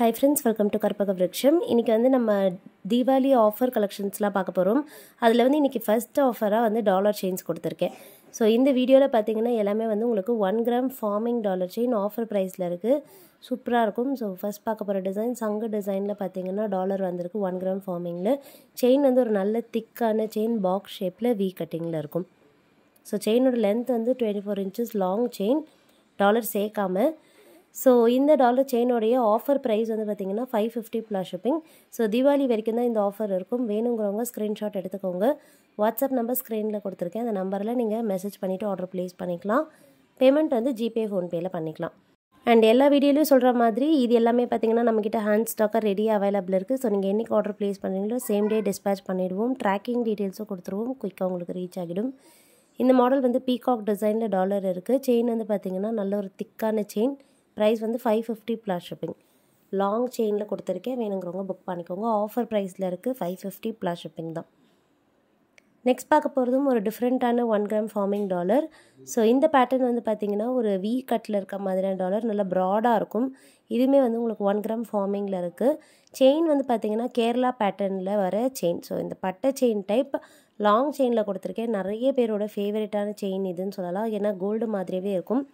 Hi friends, welcome to Karpaga Vriksham. இன்னைக்கு வந்து நம்ம தீபாவளி ஆஃபர் கலெக்ஷன்ஸ்லாம் பார்க்க போகிறோம். அதில் வந்து இன்னைக்கு ஃபர்ஸ்ட் ஆஃபராக வந்து டாலர் செயின்ஸ் கொடுத்துருக்கேன். ஸோ இந்த வீடியோவில் பார்த்தீங்கன்னா எல்லாமே வந்து உங்களுக்கு 1 gram farming dollar chain offer ப்ரைஸில் இருக்குது. சூப்பராக இருக்கும். ஸோ ஃபர்ஸ்ட் பார்க்க போகிற டிசைன் சங்கு டிசைனில் பார்த்தீங்கன்னா டாலர் வந்திருக்கு 1 கிராம் ஃபார்மிங்கில். செயின் வந்து ஒரு நல்ல திக்கான செயின் பாக்ஸ் ஷேப்பில் வி கட்டிங்கில் இருக்கும். ஸோ செயினோட லென்த் வந்து 24 inches லாங் செயின், டாலர் சேர்க்காம. ஸோ இந்த டாலர் செயினோடைய ஆஃபர் ப்ரைஸ் வந்து பார்த்திங்கன்னா 550 ப்ளஸ் ஷிப்பிங். ஸோ தீபாவளி வரைக்கும் தான் இந்த ஆஃபர் இருக்கும். வேணுங்கிறவங்க ஸ்க்ரீன்ஷாட் எடுத்துக்கோங்க. வாட்ஸ்அப் நம்பர் ஸ்க்ரீனில் கொடுத்துருக்கேன். அந்த நம்பரில் நீங்கள் மெசேஜ் பண்ணிவிட்டு ஆர்டர் ப்ளேஸ் பண்ணிக்கலாம். பேமெண்ட் வந்து ஜிபே ஃபோன்பேயில் பண்ணிக்கலாம். அண்ட் எல்லா வீடியோலையும் சொல்கிற மாதிரி இது எல்லாமே பார்த்திங்கன்னா நம்மக்கிட்ட ஹேண்ட் ஸ்டாக்காக ரெடியாக அவைலபிள் இருக்குது. ஸோ நீங்கள் என்றைக்கு ஆர்டர் ப்ளேஸ் பண்ணுறீங்களோ சேம் டே டிஸ்பேச் பண்ணிவிடுவோம். ட்ராக்கிங் டீட்டெயில்ஸும் கொடுத்துருவோம். குயிக்காக உங்களுக்கு ரீச் ஆகிடும். இந்த மாடல் வந்து பீகாக் டிசைனில் டாலர் இருக்குது. செயின் வந்து பார்த்திங்கன்னா நல்ல ஒரு திக்கான செயின். ப்ரைஸ் வந்து 550 ப்ளஸ் ஷிப்பிங். லாங் செயினில் கொடுத்துருக்கேன். வேணுங்கிறவங்க புக் பண்ணிக்கோங்க. ஆஃபர் ப்ரைஸில் இருக்குது. 550 ப்ளஸ் ஷிப்பிங் தான். நெக்ஸ்ட் பார்க்க போகிறதும் ஒரு டிஃப்ரெண்ட்டான 1 கிராம் ஃபார்மிங் டாலர். ஸோ இந்த பேட்டர்ன் வந்து பார்த்திங்கன்னா ஒரு வி கட்டில் இருக்க மாதிரியான டாலர், நல்லா ப்ராடாக இருக்கும். இதுவுமே வந்து உங்களுக்கு 1 கிராம் ஃபார்மிங்கில் இருக்குது. செயின் வந்து பார்த்திங்கன்னா கேரளா பேட்டர்னில் வர செயின். ஸோ இந்த பட்டை செயின் டைப் லாங் செயினில் கொடுத்துருக்கேன். நிறைய பேரோட ஃபேவரட்டான செயின் இதுன்னு சொல்லலாம். ஏன்னா கோல்டு மாதிரியே இருக்கும்.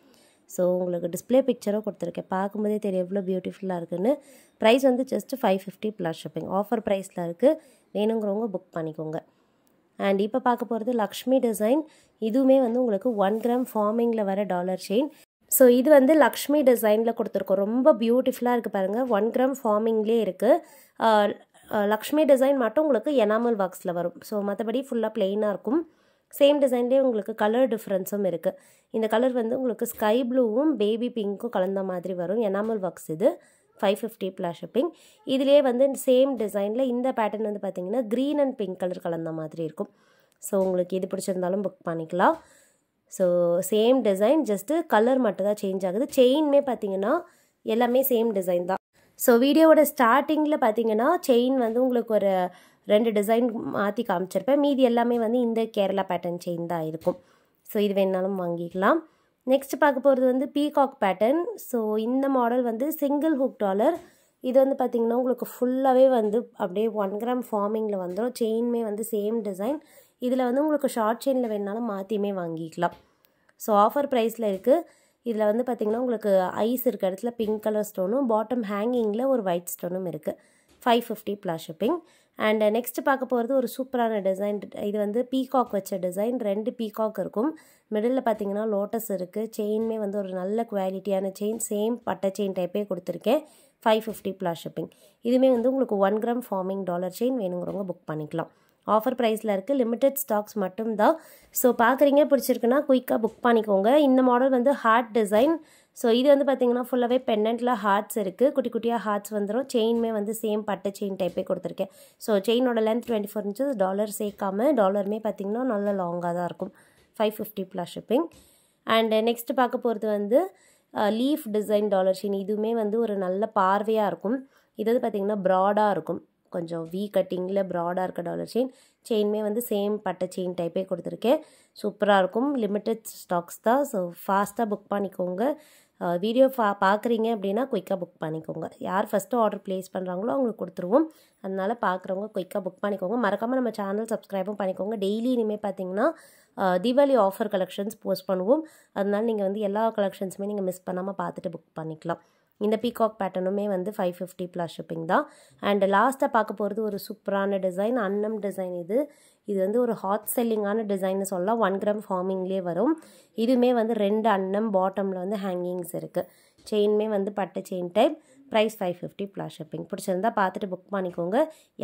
ஸோ உங்களுக்கு டிஸ்பிளே பிக்சரும் கொடுத்துருக்கேன். பார்க்கும்போதே தெரியும் எவ்வளோ பியூட்டிஃபுல்லாக இருக்குன்னு. ப்ரைஸ் வந்து ஜஸ்ட் 550 ப்ளஸ் ஷிப்பிங். ஆஃபர் ப்ரைஸில் இருக்குது. வேணுங்கிறவங்க புக் பண்ணிக்கோங்க. அண்ட் இப்போ பார்க்க போகிறது லக்ஷ்மி டிசைன். இதுவுமே வந்து உங்களுக்கு 1 கிராம் ஃபார்மிங்கில் வர டாலர் செயின். ஸோ இது வந்து லக்ஷ்மி டிசைனில் கொடுத்துருக்கோம். ரொம்ப பியூட்டிஃபுல்லாக இருக்குது பாருங்கள். 1 கிராம் ஃபார்மிங்லேயே இருக்குது. லக்ஷ்மி டிசைன் மட்டும் உங்களுக்கு எனாமல் ஒர்க்ஸில் வரும். ஸோ மற்றபடி ஃபுல்லாக பிளெயினாக இருக்கும். சேம் டிசைன்லேயே உங்களுக்கு கலர் டிஃப்ரென்ஸும் இருக்குது. இந்த கலர் வந்து உங்களுக்கு ஸ்கை ப்ளூவும் பேபி பிங்க்கும் கலந்த மாதிரி வரும். எனாமல் ஒர்க்ஸ் இது. 550 ப்ளஸ் ஷிப்பிங். இதிலே வந்து சேம் டிசைனில் இந்த பேட்டர்ன் வந்து பார்த்திங்கன்னா க்ரீன் அண்ட் பிங்க் கலர் கலந்த மாதிரி இருக்கும். ஸோ உங்களுக்கு இது பிடிச்சிருந்தாலும் புக் பண்ணிக்கலாம். So same design, just colour மட்டும் தான் சேஞ்ச் ஆகுது. செயின்மே பார்த்திங்கன்னா எல்லாமே சேம் டிசைன் தான். ஸோ வீடியோவோட ஸ்டார்டிங்கில் பார்த்திங்கன்னா செயின் வந்து உங்களுக்கு ஒரு 2 டிசைன் மாற்றி காமிச்சிருப்பேன். மீதி எல்லாமே வந்து இந்த கேரளா பேட்டர்ன் செயின் தான் இருக்கும். ஸோ இது வேணாலும் வாங்கிக்கலாம். நெக்ஸ்ட் பார்க்க போகிறது வந்து பீகாக் பேட்டர்ன். ஸோ இந்த மாடல் வந்து சிங்கிள் ஹுக் டாலர். இது வந்து பார்த்திங்கன்னா உங்களுக்கு ஃபுல்லாகவே வந்து அப்படியே 1 கிராம் ஃபார்மிங்கில் வந்துடும். செயின்மே வந்து சேம் டிசைன். இதில் வந்து உங்களுக்கு ஷார்ட் செயினில் வேணாலும் மாற்றியுமே வாங்கிக்கலாம். ஸோ ஆஃபர் ப்ரைஸில் இருக்குது. இதில் வந்து பார்த்திங்கன்னா உங்களுக்கு ஐஸ் இருக்க இடத்துல பிங்க் கலர் ஸ்டோனும் பாட்டம் ஹேங்கிங்கில் ஒரு ஒயிட் ஸ்டோனும் இருக்குது. 550 ப்ளஸ் ஷிப்பிங். அண்ட் நெக்ஸ்ட் பார்க்க போகிறது ஒரு சூப்பரான டிசைன். இது வந்து பீகாக் வச்ச டிசைன். 2 பீகாக் இருக்கும். மிடில் பார்த்திங்கன்னா லோட்டஸ் இருக்குது. செயின்மே வந்து ஒரு நல்ல குவாலிட்டியான செயின். சேம் பட்டை செயின் டைப்பே கொடுத்துருக்கேன். 550 ப்ளஸ் ஷிப்பிங். இதுவுமே வந்து உங்களுக்கு 1 கிராம் ஃபார்மிங் டாலர் செயின். வேணுங்கிறவங்க புக் பண்ணிக்கலாம். ஆஃபர் ப்ரைஸில் இருக்குது. லிமிட்டட் ஸ்டாக்ஸ் மட்டும்தான். ஸோ பார்க்குறீங்க, பிடிச்சிருக்குன்னா குயிக்காக புக் பண்ணிக்கோங்க. இந்த மாடல் வந்து ஹார்ட் டிசைன். ஸோ இது வந்து பார்த்திங்கன்னா ஃபுல்லாகவே பெண்டன்ட்டில் ஹார்ட்ஸ் இருக்குது. குட்டி குட்டியாக ஹார்ட்ஸ் வந்துடும். செயின்மே வந்து சேம் பட்டை செயின் டைப்பே கொடுத்துருக்கேன். ஸோ செயினோட லென்த் 24 inches, டாலர் சேர்க்காம. டாலருமே பார்த்திங்கன்னா நல்ல லாங்காக தான் இருக்கும். 550 ப்ளஸ் ஷிப்பிங். அண்ட் நெக்ஸ்ட் பார்க்க போகிறது வந்து லீஃப் டிசைன் டாலர் செயின். இதுவுமே வந்து ஒரு நல்ல பார்வையாக இருக்கும். இது வந்து பார்த்திங்கன்னா ப்ராடாக இருக்கும். கொஞ்சம் வி கட்டிங்கில் ப்ராடாக இருக்க டாலர் செயின். செயின்மே வந்து சேம் பட்டை செயின் டைப்பே கொடுத்துருக்கேன். சூப்பராக இருக்கும். லிமிட்டட் ஸ்டாக்ஸ் தான். ஸோ ஃபாஸ்ட்டாக புக் பண்ணிக்கோங்க. வீடியோ பார்க்குறீங்க அப்படின்னா குயிக்காக புக் பண்ணிக்கோங்க. யார் ஃபஸ்ட்டு ஆர்டர் ப்ளேஸ் பண்ணுறாங்களோ அவங்களுக்கு கொடுத்துருவோம். அதனால் பார்க்குறவங்க குயிக்காக புக் பண்ணிக்கோங்க. மறக்காமல் நம்ம சேனல் சப்ஸ்கிரைபும் பண்ணிக்கோங்க. டெய்லி இனிமேல் பார்த்தீங்கன்னா தீபாவளி ஆஃபர் கலெக்ஷன்ஸ் போஸ்ட் பண்ணுவோம். அதனால நீங்கள் வந்து எல்லா கலெக்ஷன்ஸுமே நீங்கள் மிஸ் பண்ணாமல் பார்த்துட்டு புக் பண்ணிக்கலாம். இந்த பீகாக் பேட்டர்னுமே வந்து 550 ப்ளஸ் ஷிப்பிங் தான். அண்ட் லாஸ்ட்டாக பார்க்க போகிறது ஒரு சூப்பரான டிசைன். அன்னம் டிசைன். இது வந்து ஒரு ஹாட் செல்லிங்கான டிசைன்னு சொல்லலாம். 1 கிராம் ஃபார்மிங்லேயே வரும். இதுவுமே வந்து 2 அன்னம், பாட்டமில் வந்து ஹேங்கிங்ஸ் இருக்குது. செயின்மே வந்து பட்டை chain type. Price 550 plus shipping. பிடிச்சிருந்தா பார்த்துட்டு புக் பண்ணிக்கோங்க.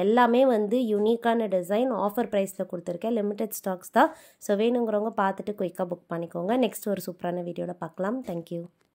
எல்லாமே வந்து யூனிக்கான டிசைன். ஆஃபர் ப்ரைஸில் கொடுத்துருக்கேன். லிமிட்டட் ஸ்டாக்ஸ் தான். ஸோ வேணுங்கிறவங்க பார்த்துட்டு குயிக்காக புக் பண்ணிக்கோங்க. நெக்ஸ்ட் ஒரு சூப்பரான வீடியோவில் பார்க்கலாம். தேங்க்யூ.